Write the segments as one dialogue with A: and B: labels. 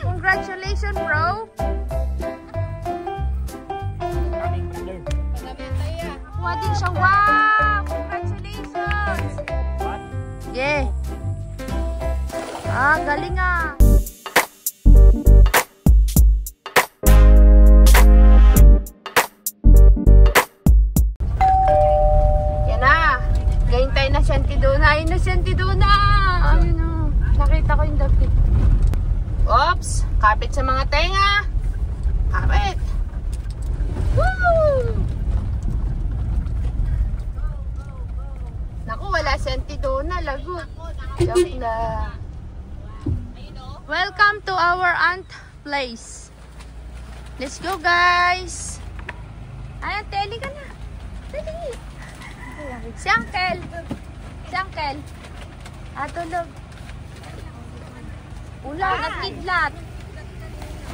A: Congratulations, bro. Kuha din siya. Wow! Congratulations! Yeah. Ah, galing ah. Yan na. Gahintay na Santidona. Ayun na Santidona. Ayun na. Nakita ko yung dapit. Oops. Kapit sa mga tenga. Kapit. Woo! Naku, wala Santidona. Lagot. Joke lang. Welcome to our aunt place. Let's go, guys. Ay, teli ka na. Teli. Si Uncle. Si Uncle. Tulog. Ulan at kidlat.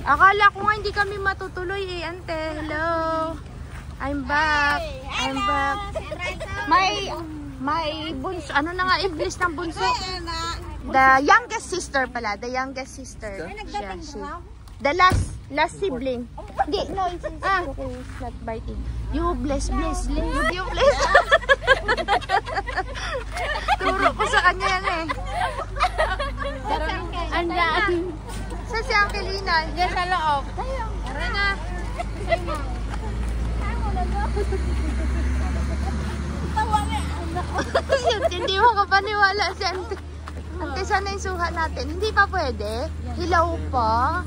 A: Akala ko nga hindi kami matutuloy eh, ante. Hello. I'm back. I'm back. May bunso. Ano na nga English ng bunso? The youngest sister pala. The youngest sister. Siya. The last sibling. Hindi, no. It's not biting. You bless. You bless. Turo ko sa kanya yan eh. Andyan. Sa si Uncle Lina. Diyan sa loob. Tara na. Hindi mo kapaniwala si Ante. Ante, sana yung suha natin. Hindi pa pwede. Hilaw pa.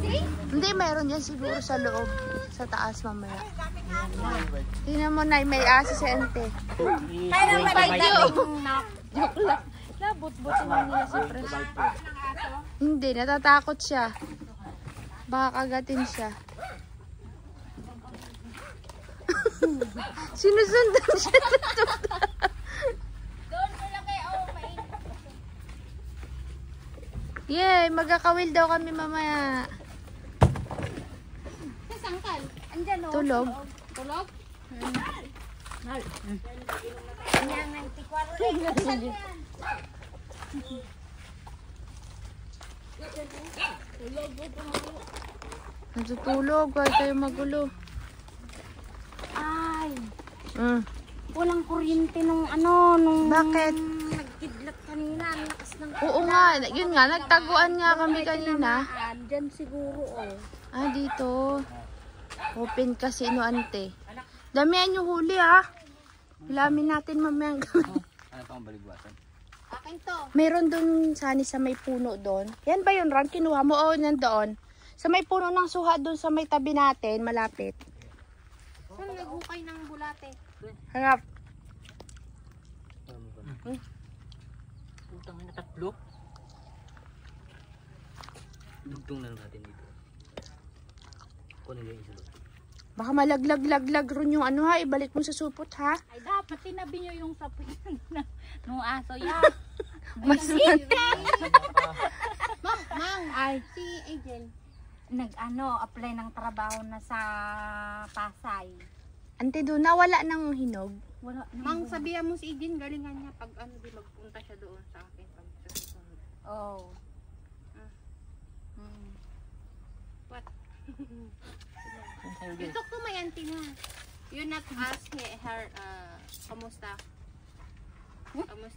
A: Hindi, mayroon dyan siguro sa loob. Sa taas mamaya. Tingnan mo na, may aso si Ante. Kaya naman joke lang. Labot-botin mo nila si Pres. Hindi, natatakot siya. Baka kagatin siya. Sinusundan siya. Yay, magkakawil daw kami mamaya.
B: Sa sangkal? Andyan o.
A: Tulog.
B: Tulog?
A: Natutulog, huwag tayo magulo.
B: Ay. Walang kuryente nung nung...
A: Bakit?
B: Nagkidlat kanina, ang lakas ng...
A: Oo nga, yun nga, nagtaguan nga kami kanina.
B: Diyan siguro
A: Dito. Open kasi no, Ante. Damihan yung huli ha. Ilamin natin mamayang gabi.
C: Ano pang baligwasan?
B: Akin to.
A: Meron dun sani sa may puno doon. Yan ba yun, Ron? Kinuha mo? Oo, nandoon. Sa may puno ng suha doon sa may tabi natin, malapit.
B: Saan naghukay ng bulate?
A: Harap.
C: Putang ina, tatlo. Dugtong na natin dito. Kunin yung isa doon.
A: Baka malaglag-laglag ron yung ano ha. Ibalik mo sa supot ha.
B: Ay, dapat tinabi nyo yung sapin ng aso yan.
A: Mas
B: Mang, ay, si Angel apply ng trabaho na sa Pasay.
A: Ante doon, nawala ng hinog.
B: Wala. Mang, sabihan mo si Ijin, galingan niya pag di magpunta siya doon sa akin. Oh. What? Ito ko may antina. You not ask her, kamusta?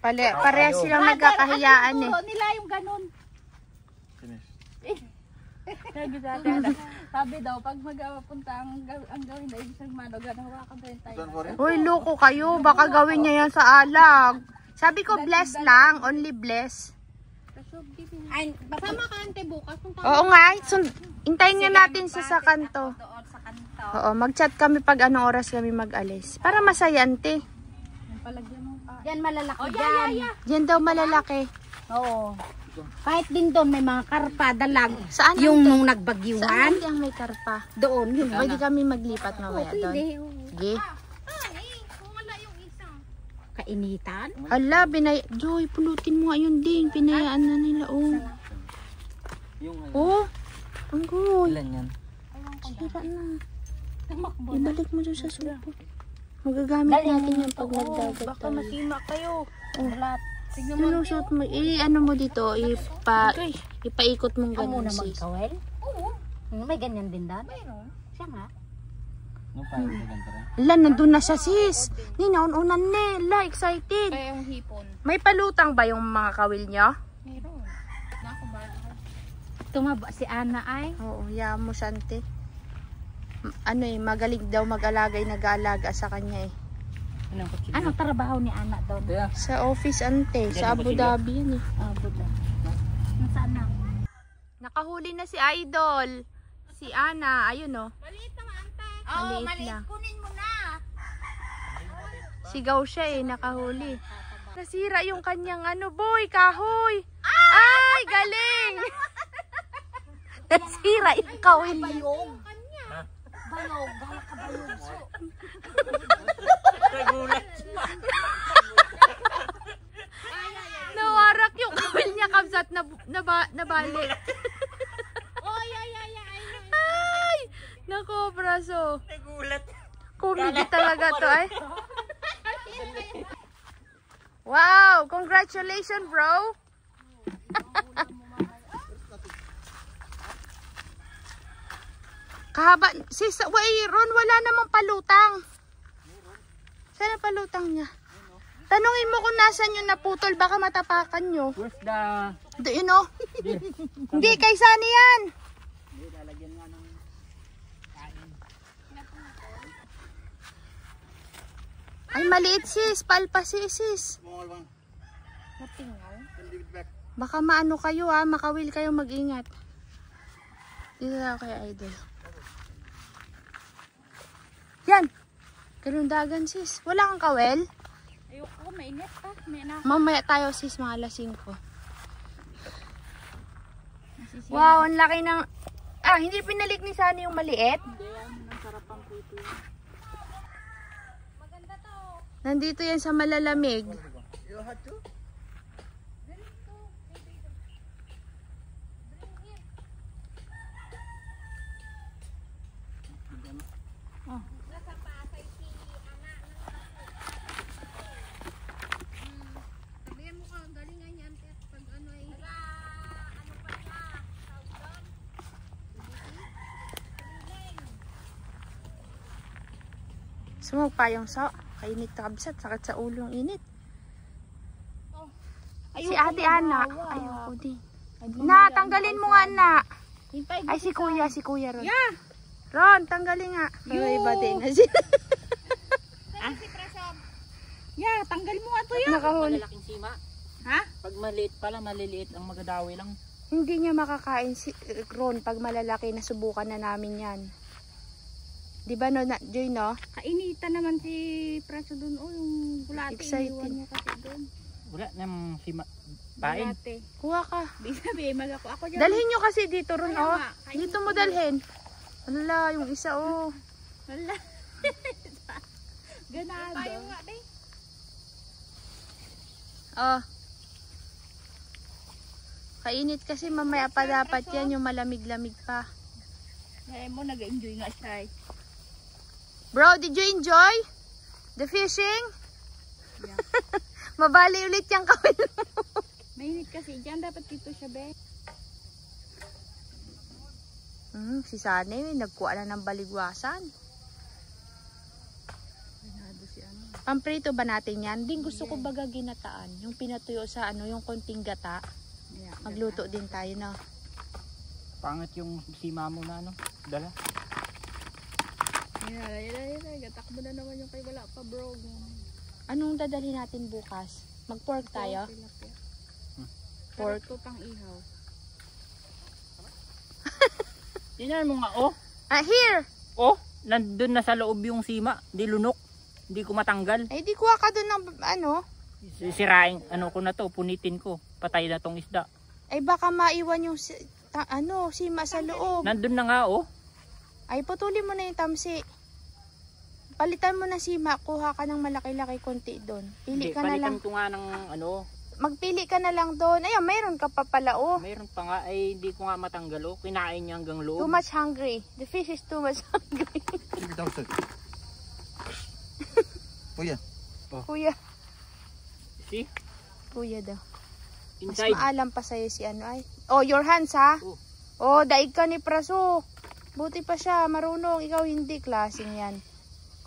A: Pareha silang nagkakahiyaan eh.
B: Nila yung ganun. Sabi daw, pag magpunta ang gawin na isang mano, ganawa ka tayo.
A: Uy, loko kayo. Baka gawin niya yan sa alag. Sabi ko, bless lang. Only bless.
B: Ay, basama ka ante bukas.
A: Oo nga. Hintayin nga natin sa kanto. Oo, mag-chat kami pag anong oras kami mag-alis. Para masaya, ante.
B: Yan malalaki yan.
A: Yan daw malalaki.
B: Oo. Kahit din doon may mga karpa, dalag.
A: Saan?
B: Yung
A: ante?
B: nung nagbagyuan.
A: Saan yung may karpa?
B: Doon. Yun.
A: Pwede kami maglipat mamaya doon. Sige.
B: Kainitan.
A: Ala, Joy, pulutin mo nga yun din. Pinayaan na nila, oh. Oh, ang good.
C: Ilan yan?
A: Sira na. Ibalik mo doon sa supo. Magagamit natin yan pag nagdagat.
B: Baka masima kayo. Lahat
A: Lulusot mo, ano mo dito, ipaikot mong
B: Amo
A: ganun
B: na
A: sis.
B: magkawel? Oo. May ganyan din doon? Siya nga.
C: Ano pa yung ganito rin?
A: La, nandun na siya sis. Ni, naun-unan ni. La, excited.
D: Kaya yung hipon.
A: May palutang ba yung mga kawil niya?
D: Meron.
B: Tumaba si Ana ay.
A: Oo, yaman mo siya, ante. Ano eh, magaling daw mag-alagay, nag-aalaga sa kanya eh.
C: Anong kutsilyo?
B: Anong trabaho ni Ana doon?
C: Kaya,
A: Sa office, ante. Sa Abu Dhabi yan eh.
B: Buda. Nasaan na?
A: Nakahuli na si Idol. Si Ana, ayun oh.
D: Maliit naman, ante.
A: Maliit lang.
B: Kunin mo na.
A: Sigaw siya eh, nakahuli. Nasira yung kanyang ano, boy, kahoy. Ay, galing! Nasira yung kawil.
B: Bayog. Bayog. Gala ka bayog.
C: nagulat.
A: Nawarak yung kawil niya, kabsat, nabali. Ay! Nako, braso.
C: Nagulat.
A: Comedy talaga to ay. Wow! Congratulations, bro! Kahaba, sis, Ron, wala namang palutang. Saan ang palutang niya? Tanungin mo kung nasan yung naputol, baka matapakan nyo.
C: Where's the...
A: Doon o. Hindi, kay Sunny yan.
C: Lalagyan nga ng kain.
A: Ay, maliit sis, palpasi sis.
C: Small one.
A: Baka maano kayo ha, makawil kayo, mag-ingat. Dito na kay Idol. Yan! Kalundagan sis. Wala kang kawel?
D: Ayoko, mainit pa. May na.
A: Mamaya tayo sis, mga alas 5. Wow, ang laki ng... Ah, hindi pinalik ni Sunny yung maliit? Nandito yan sa malalamig. Sumog pa yung sa kainit na kabsat, sakit sa ulo ang init. Si Ate Ana, ayoko din. Na, tanggalin mo nga na. Ay, si Kuya Ron.
D: Yeah.
A: Ron, tanggalin nga. May iba din na siya.
D: Yeah, tanggal mo nga to yan.
A: Nakahuli.
C: Malalaking sima.
D: Ha?
C: Pag maliit pala, maliliit ang magadawi lang.
A: Hindi niya makakain si Ron pag malalaki, na subukan na namin yan. Di ba no, Joy, no?
D: Kainitan naman si Praso doon. Oh, yung bulate.
A: Excited.
D: Iniwan niya kasi doon.
C: Wala nang sima. Pain.
D: Bulate.
A: Kuha ka.
D: Di sabi, ako dyan.
A: Dalhin nyo kasi dito, Ron,
D: Kaya
A: oh.
D: nga, kainin
A: Dito mo dalhin. Wala, yung isa, oh.
D: Wala. Ganado. Tayo nga, be.
A: Oh. Kainit kasi mamaya pa dapat yan, yung malamig-lamig pa.
D: Kaya mo, nag-enjoy nga siya.
A: Bro, did you enjoy the fishing?
D: Yeah.
A: Mabali ulit yung kawil mo.
D: Mainit kasi dyan. Dapat dito siya, be.
A: Si Sunny, nagkuha na ng baligwasan.
D: Ganado si ano.
A: Pamprito ba natin yan? Din gusto ko baga ginataan. Yung pinatuyo sa ano, yung konting gata.
D: Yeah,
A: Magluto din tayo na.
C: Pangit yung sima mo na ano. Dala.
D: Gatakbo na naman yung kay wala pa, bro.
A: Anong dadalhin natin bukas? Mag-pork tayo?
D: Tilapia.
A: Pork.
D: Ito pang ihaw.
C: Tingnan mo nga, oh.
A: Ah, here!
C: Oh, nandun na sa loob yung sima. Di lunok. Hindi ko matanggal.
A: Ay, di kuha ka dun ng ano.
C: Siraing, ano ko na to, punitin ko. Patay na tong isda.
A: Ay, baka maiwan yung sima sa loob.
C: Nandun na nga, oh.
A: Ay, putulin mo na yung tamsi. Palitan mo na sima, kuha ka ng malaki-laki konti doon. Pili
C: Hindi,
A: ka na
C: palitan
A: lang.
C: ko nga ng ano.
A: Magpili ka na lang doon. Ayun, mayroon ka pa pala, oh.
C: Mayroon pa nga, ay hindi ko nga matanggal, oh. Kinain niya hanggang loob.
A: Too much hungry. The fish is too much hungry.
E: Kuya.
A: Kuya.
C: See?
A: Kuya daw. Mas
C: Inside.
A: maalam pa sa'yo si ano ay. Oh, your hands ha?
C: Oh.
A: Oh, daig ka ni Praso. Buti pa siya, marunong. Ikaw hindi, klaseng yan.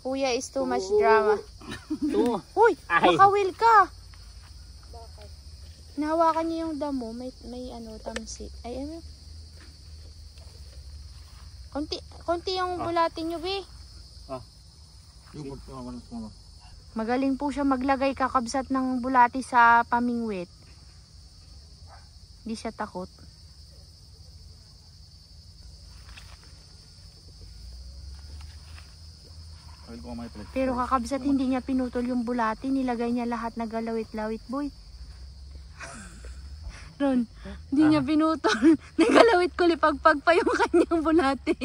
A: Kuya is too much drama.
C: Ito.
A: Uy,
C: Ay.
A: nakawil ka. Nahawakan niya yung damo. May ano, tamsi. Ay, ano? Konti yung bulatin niyo, be. Magaling po siya maglagay kakabsat ng bulati sa pamingwit. Hindi siya takot. Pero kakabsat hindi niya pinutol yung bulati. Nilagay niya lahat na galawit-lawit, boy. Ron, hindi niya pinutol. Nagalawit ko lipagpag pa yung kanyang bulati.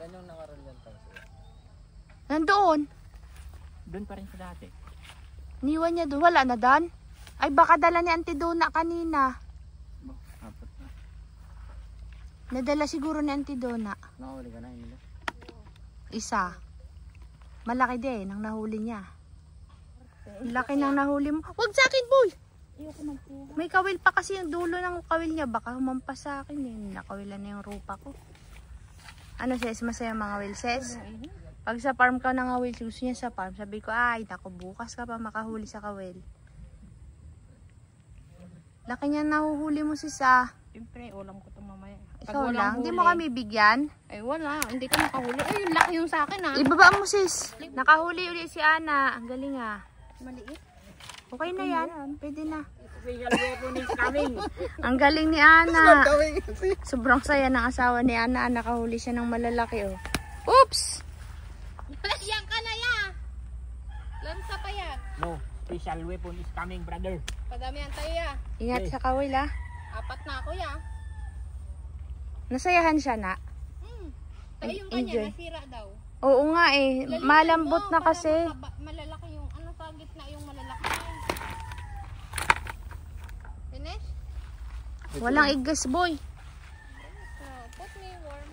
C: Saan yung nakaroon yan tayo?
A: Nandoon.
C: Doon pa rin sa dati.
A: Niwan niya doon. Wala na dan. Ay baka dala ni Auntie Donna kanina.
C: Apat na.
A: Nadala siguro ni Auntie Donna.
C: Nakahuli ka na nila.
A: Isa. Malaki din ang nahuli niya. Laki ng nahuli mo. Huwag sa akin, boy! May kawil pa kasi yung dulo ng kawil niya. Baka humampas sa akin eh. Nakawilan na yung rupa ko. Ano sis? Masaya mga will sis? Pag sa farm ka ng kawil, gusto niya sa farm. Sabi ko, ay, naku, bukas ka pa makahuli sa kawil. Laki niya nahuhuli mo sis ah.
D: Siyempre, ulam ko ito mamaya.
A: Ikaw lang? Hindi mo kami bigyan?
D: Ay, wala. Hindi ka nakahuli. Ay, yung laki yung sa akin ha.
A: Ibaba mo sis. Nakahuli ulit si Ana. Ang galing ah.
D: Maliit.
A: Okay na yan. Pwede na.
C: Special weapon is coming.
A: Ang galing ni Ana. Sobrang saya ng asawa ni Ana. Nakahuli siya ng malalaki oh. Oops!
D: Yan ka na ya. Lansa pa yan.
C: No, special weapon is coming, brother.
D: Padamihan tayo ya.
A: Ingat sa kawil ah.
D: 4 na ako ya.
A: Nasayahan siya na.
D: Tayo yung
A: Enjoy.
D: kanya nasira daw.
A: Oo nga eh. Malambot na kasi.
D: Malalaki yung ano sa gitna yung malalaki. Finish?
A: Walang igas boy.
D: So, put me warm.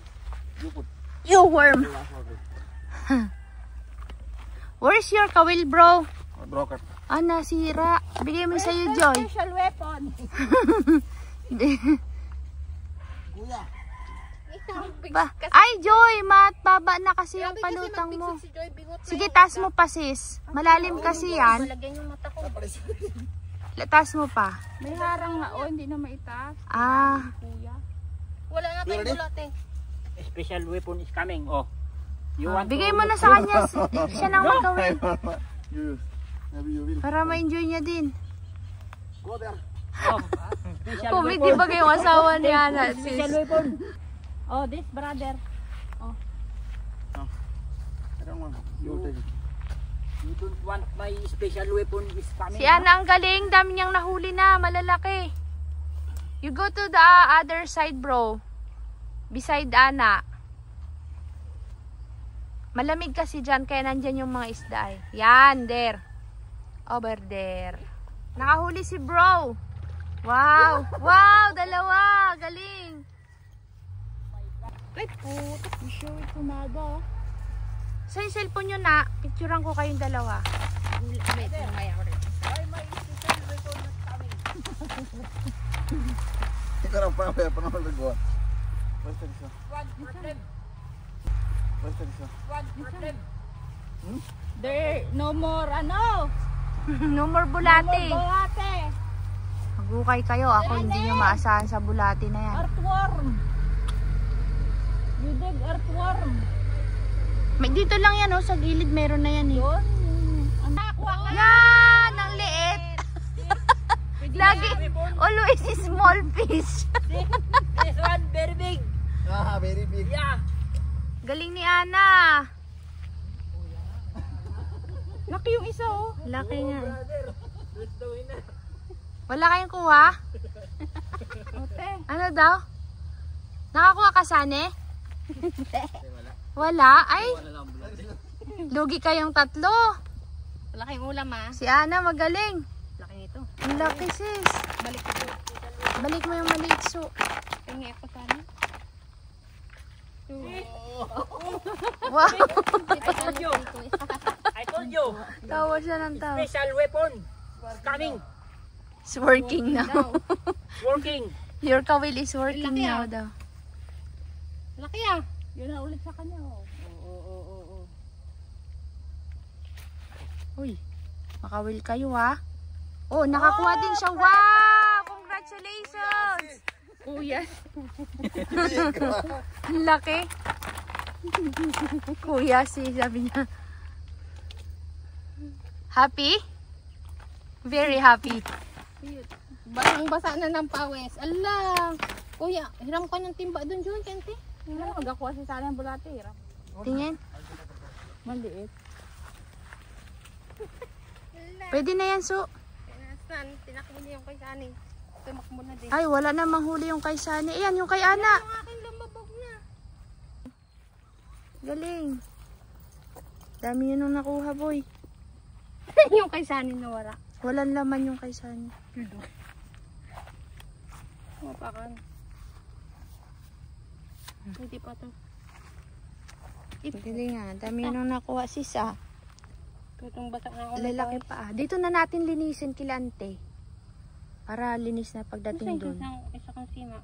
A: You worm. Where's your kawil bro?
C: Broker.
A: Ah, nasira. Bigay mo sa'yo Joy.
D: Special weapon.
A: Ay Joy, baba na kasi yung palutang mo.
D: Si Joy, bingot na
A: Sige,
D: yung
A: taas mo pa sis. Malalim kasi yan.
D: malagyan yung mata ko.
A: Taas mo pa.
D: May harang nga, hindi na maitaas.
A: Ah.
D: Kuya. Wala na tayong bulate.
C: Special weapon is coming. Oh. You want
A: Bigay
C: to
A: mo na
C: look
A: sa
C: good?
A: kanya. Siya nang magkawin.
E: Maybe you will.
A: Para ma-enjoy niya din.
E: Go there.
C: Oh, special
A: Comedy
C: weapon.
A: ba yung asawa ni Ana?
C: Special
A: Sis?
C: weapon.
D: Oh, this brother.
E: I don't want. You will take it.
C: You don't want my special weapon is coming.
A: Si Ana ang galing. Dami niyang nahuli na. Malalaki. You go to the other side bro. Beside Ana. Malamig kasi dyan. Kaya nandyan yung mga isda eh. Yan. There. Over there. Nakahuli si bro. Wow. Wow. Dalawa. Galing.
D: Ay, puto. You show it to Mada.
A: Sa cellphone nyo na. Picturean ko kayong dalawa.
D: Wait, mamaya ko rin.
E: Ikaw na pa naman nagawa. Basta isa. Basta isa.
D: There, no more, ano?
A: No more bulati.
D: Bulate.
A: Magukay kayo. Ako hindi nyo maasahan sa bulati na yan.
D: Earthworm. You dig earthworm.
A: May dito lang yan oh. Sa gilid meron na yan eh.
D: Yun. Nakuha ka.
A: Yan! Ang liit! Lagi, always small fish.
C: This one very big.
E: Ah, very big.
C: Yeah.
A: Galing ni Ana.
D: Laki yung isa oh.
A: Laki niya.
C: Who's the winner?
A: Wala kayong kuha?
D: Ote.
A: Ano daw? Nakakuha ka sane? Wala? Ay, lugi kayong tatlo.
D: Laki yung ulam ah.
A: Si Ana magaling.
D: Laki nito.
A: Ang laki sis.
D: Balik ko.
A: Balik mo yung maliit so.
D: Tingin ako sana.
A: Wow.
C: I told you. I told you,
A: Tawa siya ng tawa.
C: special weapon coming,
A: It's working now.
C: working.
A: Your kawil is working
D: Laki,
A: now
D: ah.
A: daw.
D: Laki ah. Yun na ulit sa kanya oh. Oo.
A: Uy, makawil kayo ha. Oh, nakakuha din siya. Wow! Congratulations! Kuya. Ang laki. Kuya si sabi niya. Happy? Very happy.
D: Basang-basa na ng pawis. Ala! Kuya, hiram ka ng timba doon, Jun, kente.
B: Ano, magakuha si Sally ng bulate. Hirap.
A: Tingin.
B: Maliit.
A: Pwede na yan, Su.
D: Nasaan? Tinakbo niya yung kay Sani. Tumakbo na din.
A: Ay, wala na manghuli yung kay Sani. Ayan, yung kay Ana.
D: Ang aking lumabog na.
A: Galing. Dami yun nung nakuha, boy.
D: Yung kay Sani nawara.
A: Walang laman yung kay Sani.
D: Mapakan. Hindi pa to.
A: Galing nga. Dami yun nung nakuha, sis ah.
D: Tutong basak na ako.
A: Lalaki pa ah. Dito na natin linisin kilante. Para linis na pagdating doon.
D: Isa kang sima.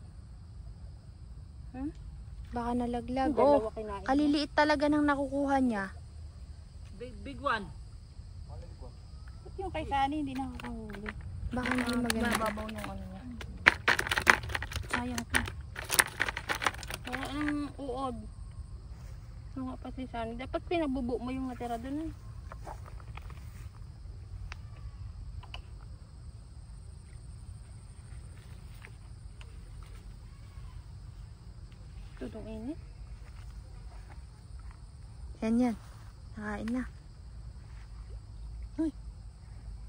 A: Baka nalaglag.
D: Dalawa
A: Oh,
D: kinain.
A: kaliliit talaga ng nakukuha niya.
C: Big one.
B: Ba't yung kay Sally hindi nakakahuli?
A: Baka hindi maganda.
B: Mababaw yung ano niya.
D: Sayang ka. Wala ang uod. Mga pati Sani. Dapat pinabubo mo yung natira doon. Tutong init.
A: Yan. Nakain na. Uy,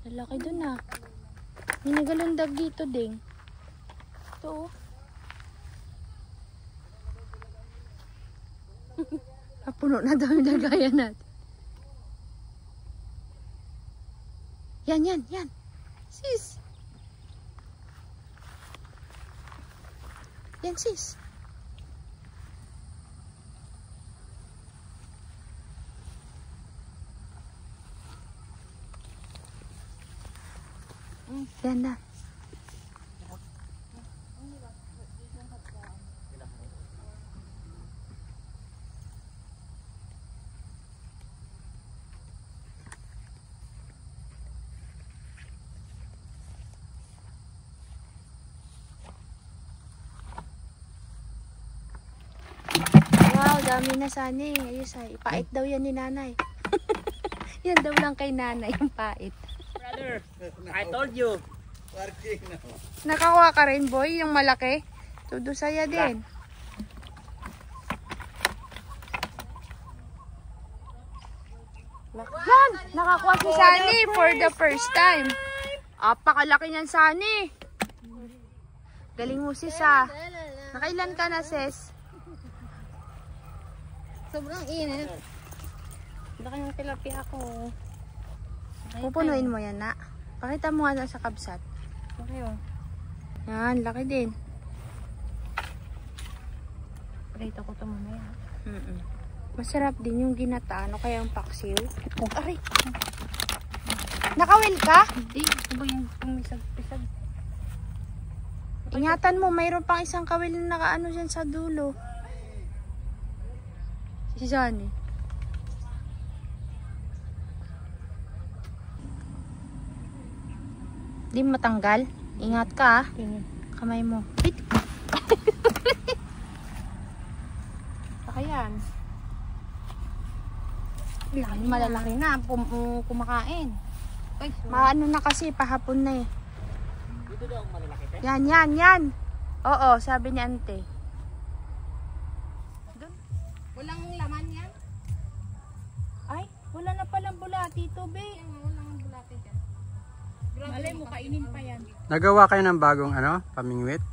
A: lalaki dun ah. May nagalundag dito ding. Ito oh. Puno na daw yung dagaya natin. Yan. Sis. Yan sis. Yan na. Wow, dami na Sani. Ayos ay. Pait daw yan ni nanay. Yan daw lang kay nanay yung pait.
C: Brother, I told you.
E: Parking na.
A: Nakakuha ka rin, boy, yung malaki. Tudo saya din. Yan! Nakakuha si Sani for the first time. Apakalaki niyan, Sani. Galing mo sis ah. Nakailan ka na sis?
D: Sobrang init. Laki ng tilapia ko.
A: Pupunuin mo yan na. Pakita mo nga na sa kabsat.
D: Okay oh.
A: Yan, laki din.
D: Prito ko ito mamaya.
A: Masarap din yung ginata. Ano kaya yung paksiw? Oh, aray! Nakawil ka?
D: Hindi. Ito ba yung pumisag-pisag?
A: Ingatan mo, mayroon pang isang kawil na nakaano dyan sa dulo. Si Johnny. Di matanggal. Ingat ka ah. Kamay mo. Wait.
D: Saka yan.
A: Malalaki na.
D: Kumakain. Ay,
A: Maano na kasi, pahapon na eh.
C: Dito daw malalaki te.
A: Yan. Oo, sabi ni ante.
D: walang laman yan.
A: Ay, wala na palang bulati ito, be.
D: Walang bulate dyan.
B: Malay mo, kainin pa yan.
F: Nagawa kayo ng bagong pamingwit?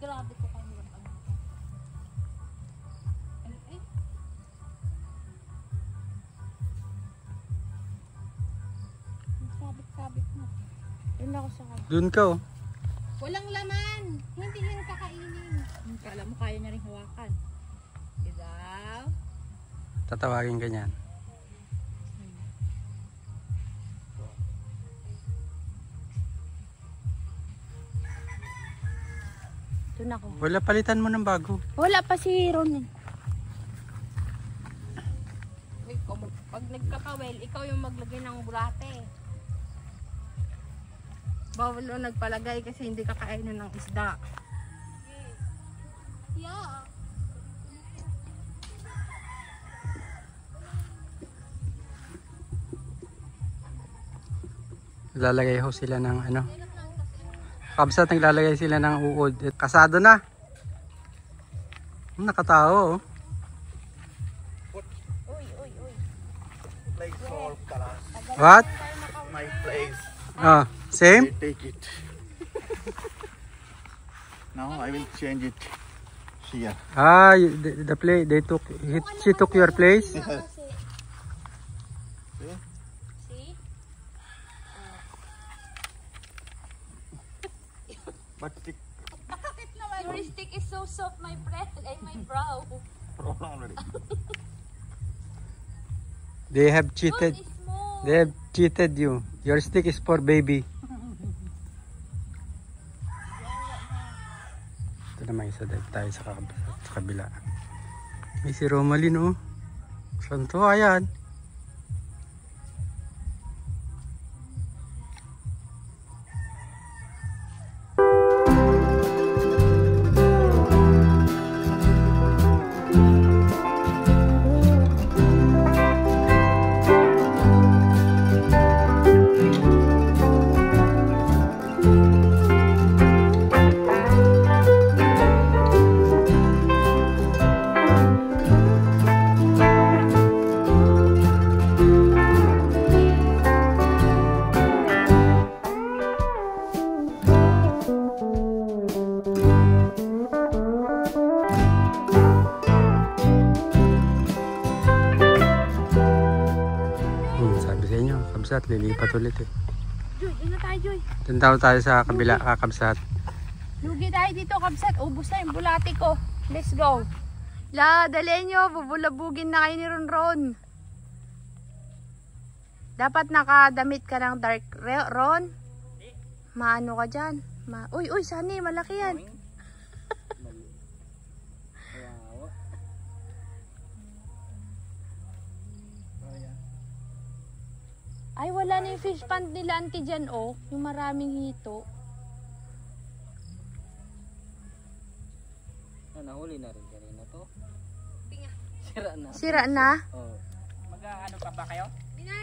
D: Grabe ko kayo yung ano. ako sa kanya.
F: Doon ka oh.
D: Walang laman. Hindi yan kakainin.
B: Kala mo kaya niya rin hawakan.
D: Didaw.
F: Tatawagin ka niyan.
D: Doon ako.
F: Wala, palitan mo ng bago.
D: Wala pa si Ron eh. Pag nagkakawel, ikaw yung maglagay ng bulate. Bawal o nagpalagay kasi hindi kakainin ng isda. Yeah.
F: Lalagay ho sila ng ano. Kabsat, naglalagay sila ng uod. Kasado na. Nakatao oh.
E: Place for talas.
F: What?
E: My place.
F: Oh, same?
E: They take it. Now I will change it here.
F: Ah, the play they took she took your place.
E: But stick
B: Your stick is so soft, my friend. Ay, my brow.
E: already.
F: They have cheated. They have cheated you. Your stick is for baby. Ito naman isa dahil tayo sa kabila. May si Romalyn oh. Saan to? Ayan. Sabi sa inyo, kabsat, lilipat ulit eh.
D: Joy, ina tayo Joy.
F: Tintaw tayo sa kabila, kakabsat.
D: Lugi tayo dito kabsat. Ubus na yung bulate ko. Let's go.
A: La, dali nyo. Bubulabugin na kayo ni Ron. Dapat nakadamit ka ng dark Ron. Maano ka dyan? Uy, Sunny, malaki yan.
D: Ay, wala na yung fish pond nila auntie dyan oh. Yung maraming hito.
C: Nahuli na rin kanina to. Sira na.
A: Sira na.
C: Oh.
F: Mag-ano pa ba kayo?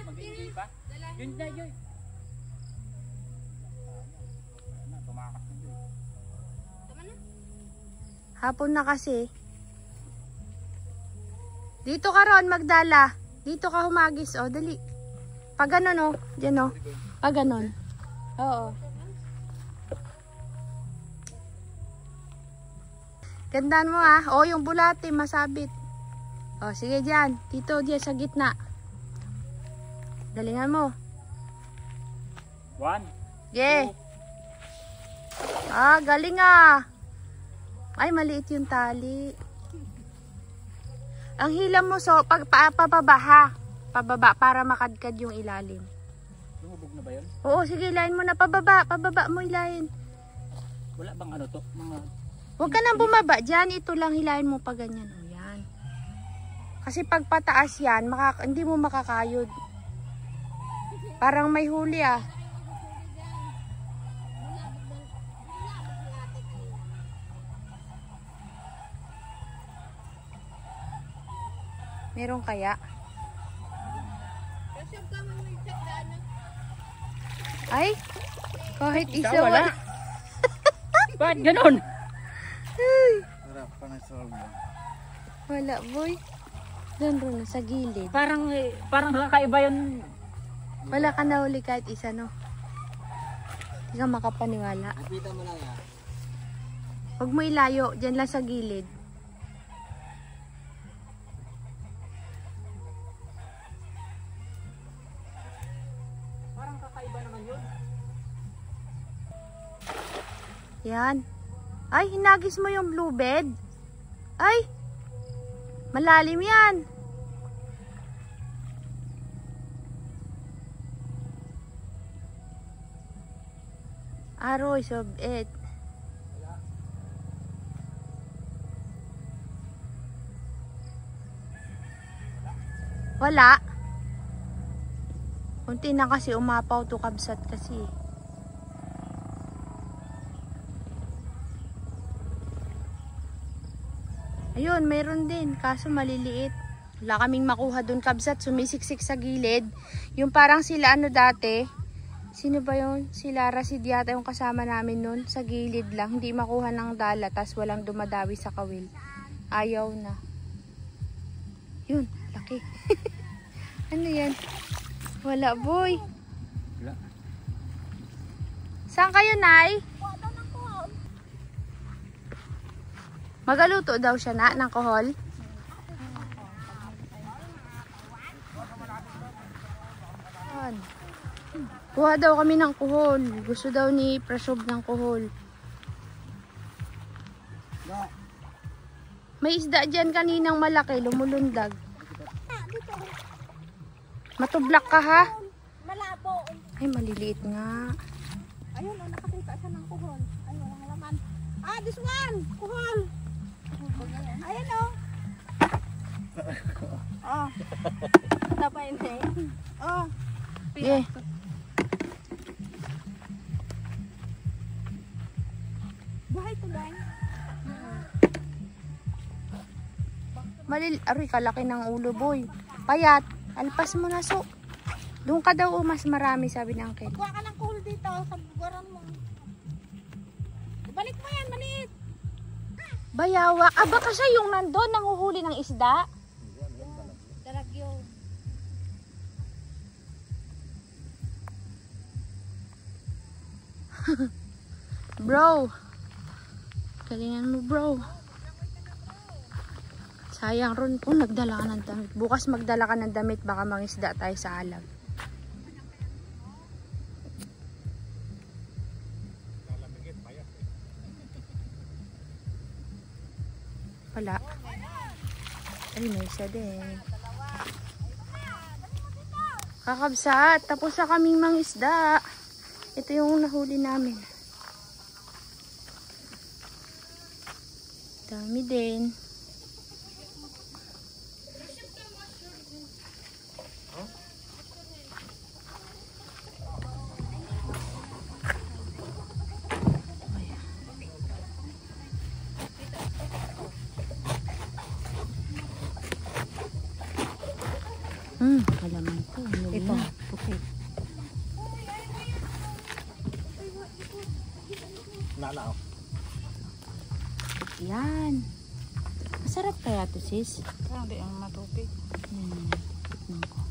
F: Mag-enjoy pa? Yun na yun.
A: Hapon na kasi. Dito ka Ron, magdala. Dito ka humagis. O, dali. Pag ganon o. Diyan o. Pag ganon. Oo. Gandaan mo ah. O, yung bulate, masabit. O, sige dyan. Dito, dyan sa gitna. Dalingan mo.
F: 1.
A: Yeah. Ah, galing ah. Ay, maliit yung tali. Ang hila mo, so, pababa ha. Pababa, para makadkad yung ilalim.
F: Lumubog na ba yun?
A: Oo, sige, ilahin mo na. Pababa mo ilahin.
F: Wala bang ano to? Mga...
A: Huwag ka nang bumaba dyan. Ito lang, hilahin mo pa ganyan. O, yan. Kasi pag pataas yan, hindi mo makakayod. Parang may huli ah. Meron kaya? Ay, kahit isa wala.
F: Ba't ganon?
E: Harap pa na sa loob.
A: Wala boy. Doon ron sa gilid.
F: Parang kakaiba yun.
A: Wala ka na huli kahit isa no. Hindi ka makapaniwala.
C: Nakita mo lang yan.
A: Huwag mo ilayo. Diyan lang sa gilid.
F: Parang kakaiba naman yun.
A: Yan. Ay, hinagis mo yung blue bed. Ay, malalim yan. Aroy, sobet. Wala. Kunti na kasi umapaw to kabsat kasi. Ayun, meron din. Kaso maliliit. Wala kaming makuha dun kabsat. Sumisiksik sa gilid. Yung parang sila ano dati. Sino ba yun? Si Lara Sid yata yung kasama namin nun. Sa gilid lang. Hindi makuha ng dala. Tas walang dumadawi sa kawil. Ayaw na. Yun. Laki. Ano yan? Wala, boy.
F: Wala.
A: Saan kayo, Nay? Magaluto daw siya na ng kohol. Yan. Kuha daw kami ng kohol. Gusto daw ni Prasob ng kohol. May isda dyan kaninang malaki, lumulundag. Matublak ka ha?
D: Malabo.
A: Ay, maliliit nga.
D: Ayun, oh, nakakita siya ng kuhol. Ayun, ang laman. Ah, this one! Kuhol! Ayun, oh. Oh. Tapay na eh. Oh.
A: Yeah.
D: Buhay to, guys.
A: Aray, kalaki ng ulo, boy. Payat. Alpas mo na, so. Doon ka daw, mas marami, sabi ng Ken.
D: Kuha ka ng kuhol dito sa bugaran mo. Ibalik mo yan, maliit.
A: Bayawak. Ah, baka siya yung nandun, nanghuhuli ng isda.
D: Dalagyo.
A: Bro. Galingan mo, bro. Sayang ron kung nagdala ka ng damit. Bukas magdala ka ng damit, baka mangisda tayo sa alag. Wala. Ay, may isa din. Kakabsat, tapos na kaming mangisda. Ito yung nahuli namin. Dami din. Malaman to. Ito. Okay.
C: Nalao.
A: Yan. Masarap kaya to, sis?
D: Hindi ang matupig.
A: Tignan ko.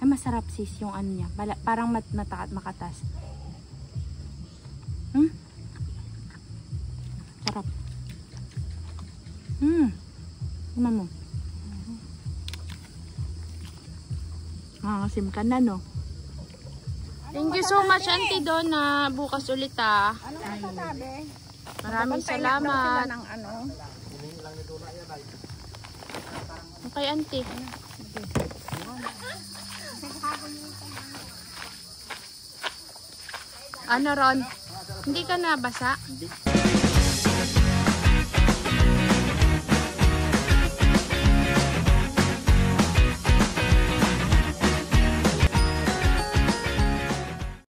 A: Ay, masarap sis yung ano niya. Parang makatas. Sarap. Tignan mo. Asim ka na, no? Thank you so much, Auntie Donna. Bukas ulit, ah.
D: Ano ang masasabi?
A: Maraming
D: Sila
A: salamat.
D: ng ano.
A: Okay, Auntie. Ano, Ron? Hindi ka nabasa?
C: Hindi.